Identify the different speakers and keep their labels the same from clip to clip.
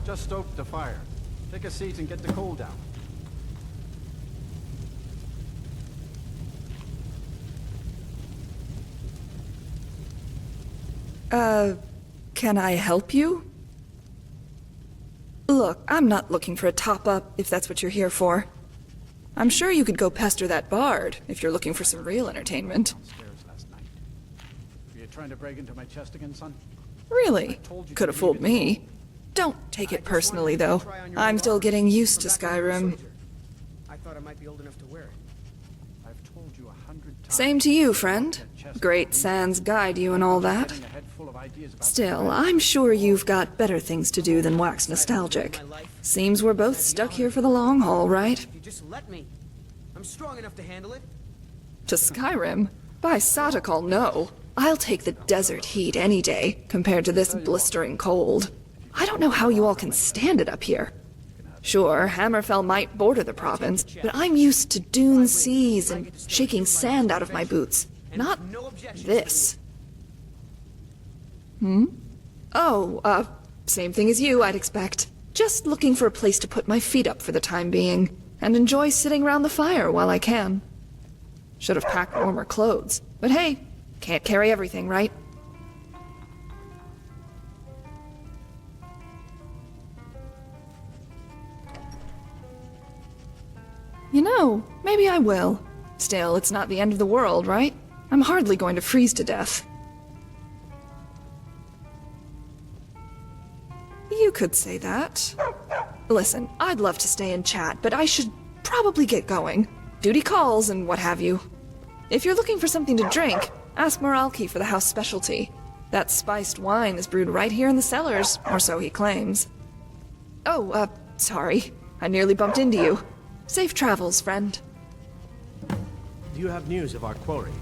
Speaker 1: Just stoke the fire. Take a seat and get the coal down.
Speaker 2: Can I help you? Look, I'm not looking for a top-up, if that's what you're here for. I'm sure you could go pester that bard, if you're looking for some real entertainment.
Speaker 1: Downstairs last night. Were you trying to break into my chest again, son?
Speaker 2: Really? Could have fooled me. Don't take it personally, though. I'm still getting used to Skyrim.
Speaker 3: I thought I might be old enough to wear it.
Speaker 1: I've told you 100 times.
Speaker 2: Same to you, friend. Great Sans guide you and all that.
Speaker 1: Getting a head full of ideas about
Speaker 2: Still, I'm sure you've got better things to do than wax nostalgic. Seems we're both stuck here for the long haul, right?
Speaker 3: If you just let me. I'm strong enough to handle it.
Speaker 2: To Skyrim? By Satakal, no. I'll take the desert heat any day, compared to this blistering cold. I don't know how you all can stand it up here. Sure, Hammerfell might border the province, but I'm used to dune seas and shaking sand out of my boots. Not this. Oh, same thing as you, I'd expect. Just looking for a place to put my feet up for the time being, and enjoy sitting around the fire while I can. Should have packed warmer clothes, but hey, can't carry everything, right? You know, maybe I will. Still, it's not the end of the world, right? I'm hardly going to freeze to death. You could say that. Listen, I'd love to stay and chat, but I should probably get going. Duty calls and what have you. If you're looking for something to drink, ask Moralki for the house specialty. That spiced wine is brewed right here in the cellars, or so he claims. Oh, sorry. I nearly bumped into you. Safe travels, friend.
Speaker 4: Do you have news of our quarry?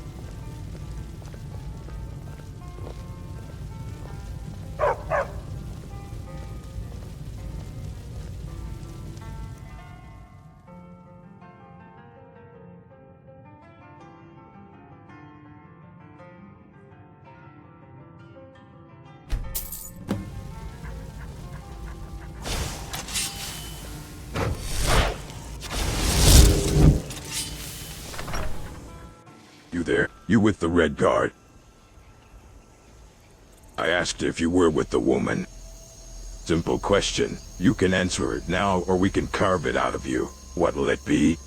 Speaker 5: You there? You with the Redguard? I asked if you were with the woman. Simple question. You can answer it now, or we can carve it out of you. What'll it be?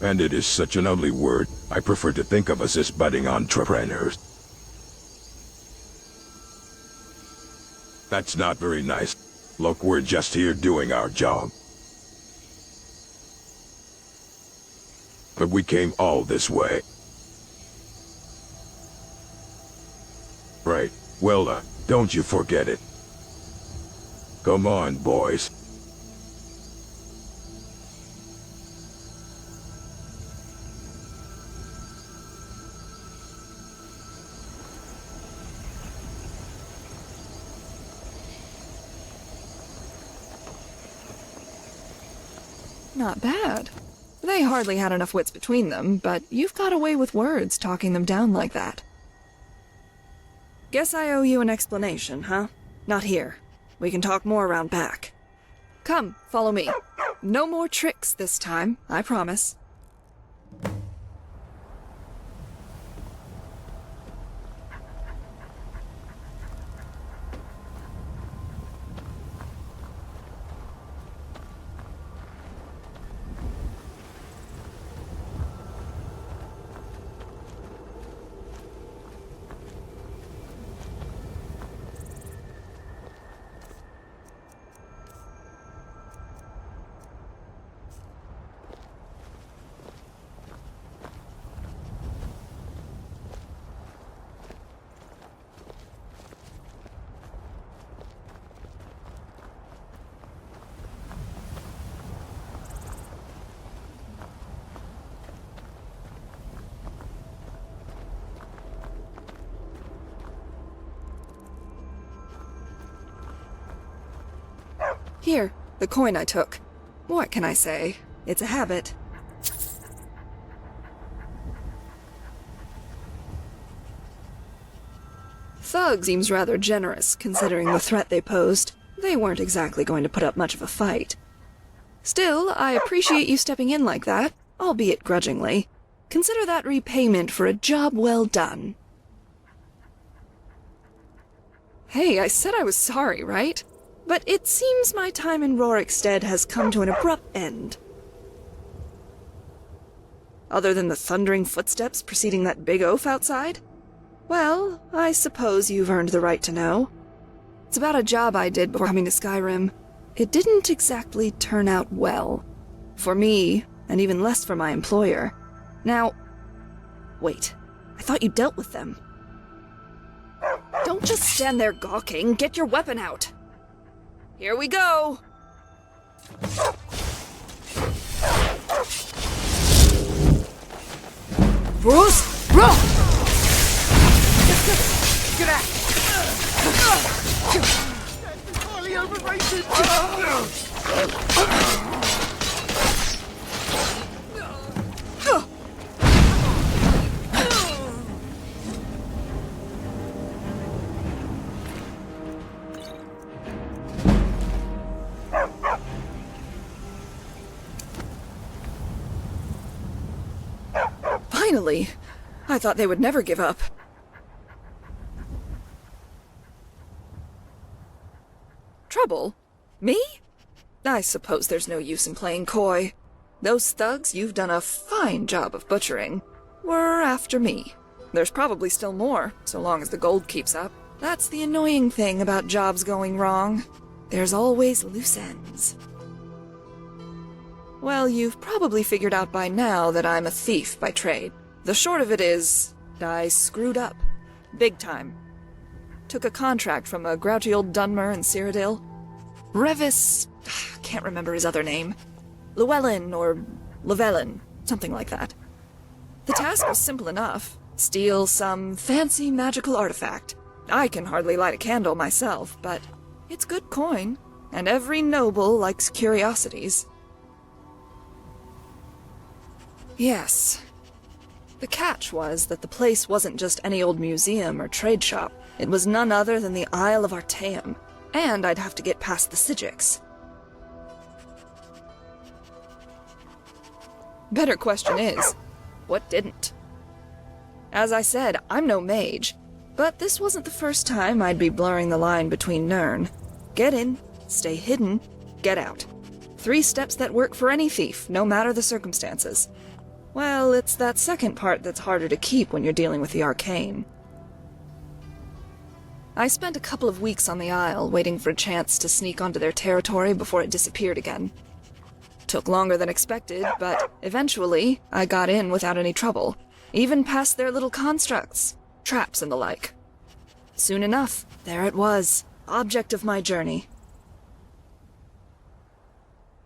Speaker 5: And it is such an ugly word. I prefer to think of us as budding entrepreneurs. That's not very nice. Look, we're just here doing our job. But we came all this way. Right. Well, don't you forget it. Come on, boys.
Speaker 2: Not bad. They hardly had enough wits between them, but you've got away with words talking them down like that. Guess I owe you an explanation, huh? Not here. We can talk more around back. Come, follow me. No more tricks this time, I promise. Here, the coin I took. What can I say? It's a habit. thugs seems rather generous, considering the threat they posed. They weren't exactly going to put up much of a fight. Still, I appreciate you stepping in like that, albeit grudgingly. Consider that repayment for a job well done. Hey, I said I was sorry, right? But it seems my time in Rorikstead has come to an abrupt end. Other than the thundering footsteps preceding that big oaf outside? Well, I suppose you've earned the right to know. It's about a job I did before coming to Skyrim. It didn't exactly turn out well. For me, and even less for my employer. Now, wait, I thought you dealt with them. Don't just stand there gawking, get your weapon out. Here we go! Bruce, run!
Speaker 3: Get out! That's entirely overrated!
Speaker 2: Finally! I thought they would never give up. Trouble? Me? I suppose there's no use in playing coy. Those thugs you've done a fine job of butchering were after me. There's probably still more, so long as the gold keeps up. That's the annoying thing about jobs going wrong. There's always loose ends. Well, you've probably figured out by now that I'm a thief by trade. The short of it is, I screwed up. Big time. Took a contract from a grouchy old Dunmer in Cyrodiil. Revis... can't remember his other name. Llewellyn or Llewellyn, something like that. The task was simple enough. Steal some fancy magical artifact. I can hardly light a candle myself, but it's good coin, and every noble likes curiosities. Yes. The catch was that the place wasn't just any old museum or trade shop. It was none other than the Isle of Artaeum, and I'd have to get past the Sijiks. Better question is, what didn't? As I said, I'm no mage, but this wasn't the first time I'd be blurring the line between Nirn. Get in, stay hidden, get out. 3 steps that work for any thief, no matter the circumstances. Well, it's that second part that's harder to keep when you're dealing with the arcane. I spent a couple of weeks on the Isle, waiting for a chance to sneak onto their territory before it disappeared again. Took longer than expected, but eventually I got in without any trouble, even past their little constructs, traps and the like. Soon enough, there it was, object of my journey.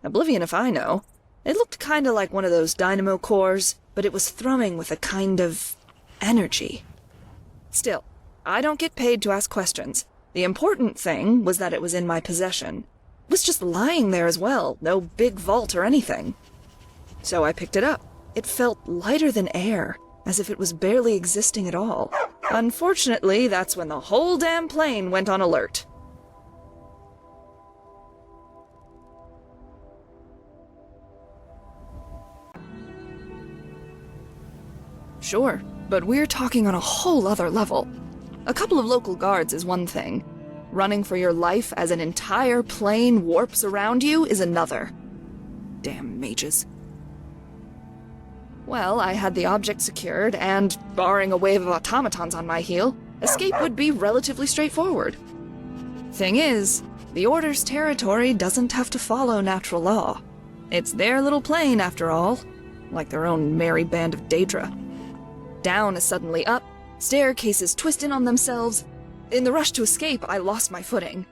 Speaker 2: Oblivion if I know. It looked kinda like one of those dynamo cores, but it was thrumming with a kind of energy. Still, I don't get paid to ask questions. The important thing was that it was in my possession. It was just lying there as well, no big vault or anything. So I picked it up. It felt lighter than air, as if it was barely existing at all. Unfortunately, that's when the whole damn plane went on alert. Sure, but we're talking on a whole other level. A couple of local guards is one thing. Running for your life as an entire plane warps around you is another. Damn mages. Well, I had the object secured, and, barring a wave of automatons on my heel, escape would be relatively straightforward. Thing is, the Order's territory doesn't have to follow natural law. It's their little plane, after all, like their own merry band of Daedra. Down is suddenly up, staircases twist in on themselves. In the rush to escape, I lost my footing.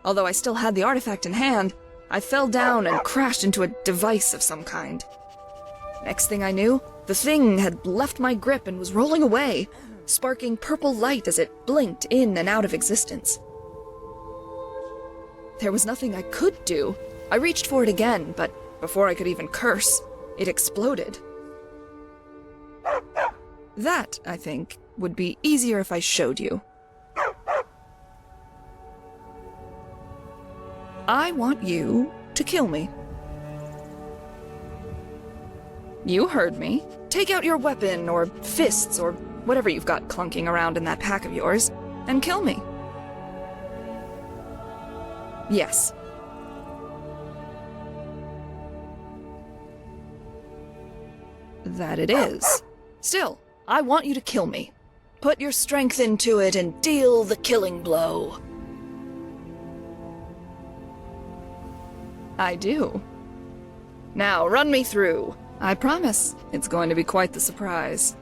Speaker 2: Although I still had the artifact in hand, I fell down and crashed into a device of some kind. Next thing I knew, the thing had left my grip and was rolling away, sparking purple light as it blinked in and out of existence. There was nothing I could do. I reached for it again, but before I could even curse, it exploded. That, I think, would be easier if I showed you. I want you to kill me. You heard me. Take out your weapon, or fists, or whatever you've got clunking around in that pack of yours, and kill me. Yes. That it is. Still, I want you to kill me. Put your strength into it and deal the killing blow. I do. Now, run me through. I promise, it's going to be quite the surprise.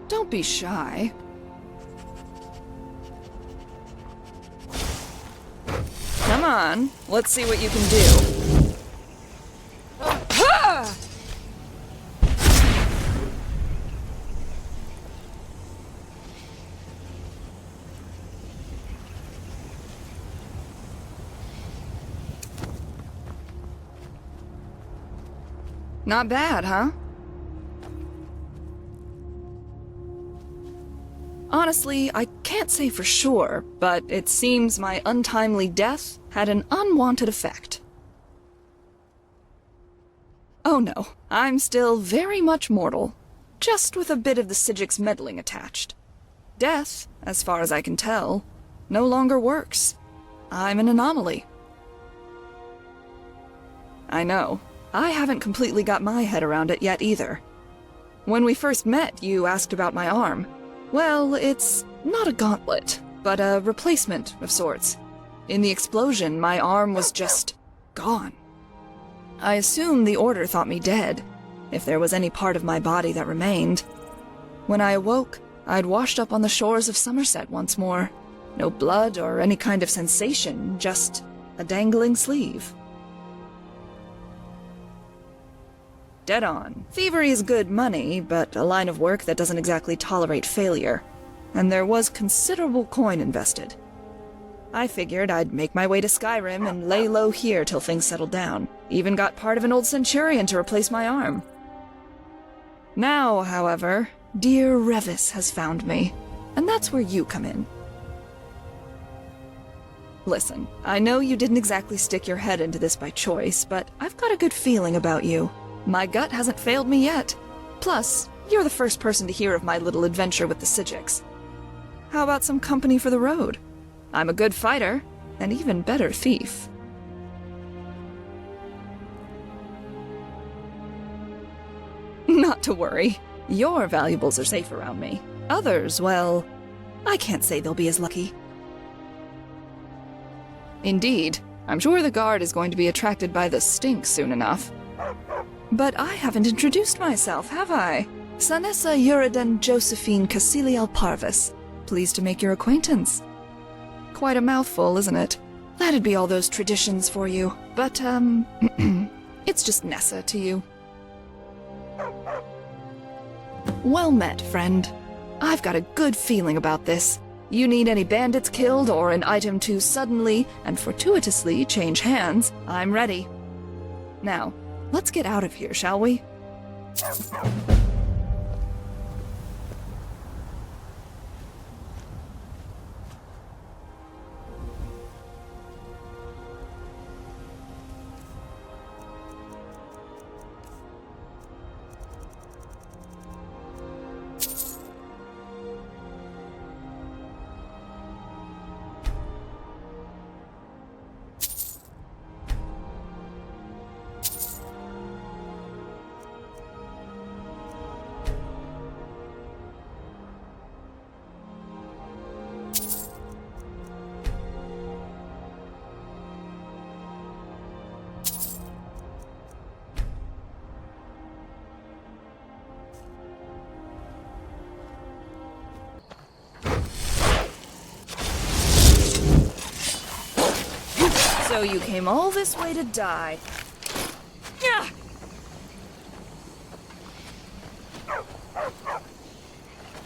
Speaker 2: Don't be shy. Come on, let's see what you can do. Ha! Not bad, huh? Honestly, I can't say for sure, but it seems my untimely death had an unwanted effect. Oh no, I'm still very much mortal, just with a bit of the Sigic's meddling attached. Death, as far as I can tell, no longer works. I'm an anomaly. I know. I haven't completely got my head around it yet either. When we first met, you asked about my arm. Well, it's not a gauntlet, but a replacement of sorts. In the explosion, my arm was just gone. I assume the Order thought me dead, if there was any part of my body that remained. When I awoke, I'd washed up on the shores of Somerset once more. No blood or any kind of sensation, just a dangling sleeve. Dead on. Thievery is good money, but a line of work that doesn't exactly tolerate failure. And there was considerable coin invested. I figured I'd make my way to Skyrim and lay low here till things settled down. Even got part of an old centurion to replace my arm. Now, however, dear Revis has found me, and that's where you come in. Listen, I know you didn't exactly stick your head into this by choice, but I've got a good feeling about you. My gut hasn't failed me yet. Plus, you're the first person to hear of my little adventure with the Sigics. How about some company for the road? I'm a good fighter, and even better thief. Not to worry. Your valuables are safe around me. Others, well, I can't say they'll be as lucky. Indeed. I'm sure the guard is going to be attracted by the stink soon enough. But I haven't introduced myself, have I? Nessa Uridan Josephine Casilial Parvis. Pleased to make your acquaintance. Quite a mouthful, isn't it? That'd be all those traditions for you. But, it's just Nessa to you. Well met, friend. I've got a good feeling about this. You need any bandits killed or an item to suddenly and fortuitously change hands, I'm ready. Now, let's get out of here, shall we? So you came all this way to die. Yeah.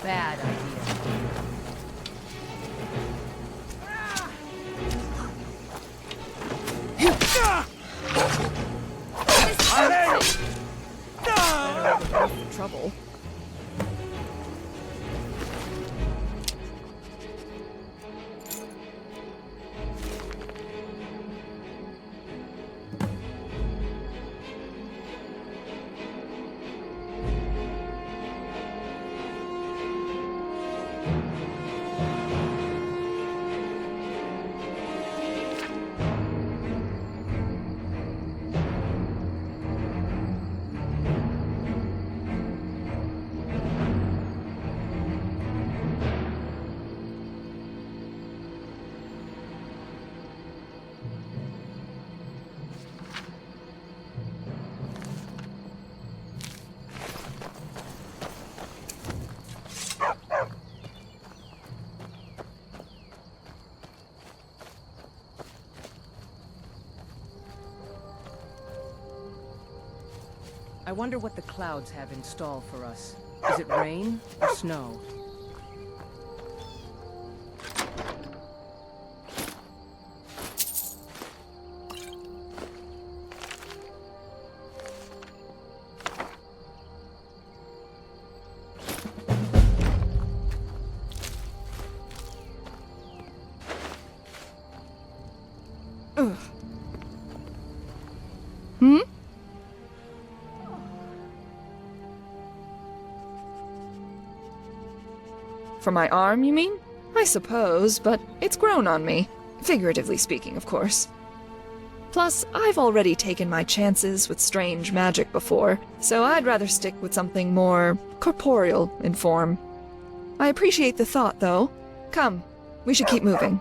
Speaker 6: Bad idea.
Speaker 2: Trouble.
Speaker 6: I wonder what the clouds have in store for us. Is it rain or snow?
Speaker 2: Ugh. Hmm? For my arm, you mean? I suppose, but it's grown on me. Figuratively speaking, of course. Plus, I've already taken my chances with strange magic before, so I'd rather stick with something more corporeal in form. I appreciate the thought, though. Come, we should keep moving.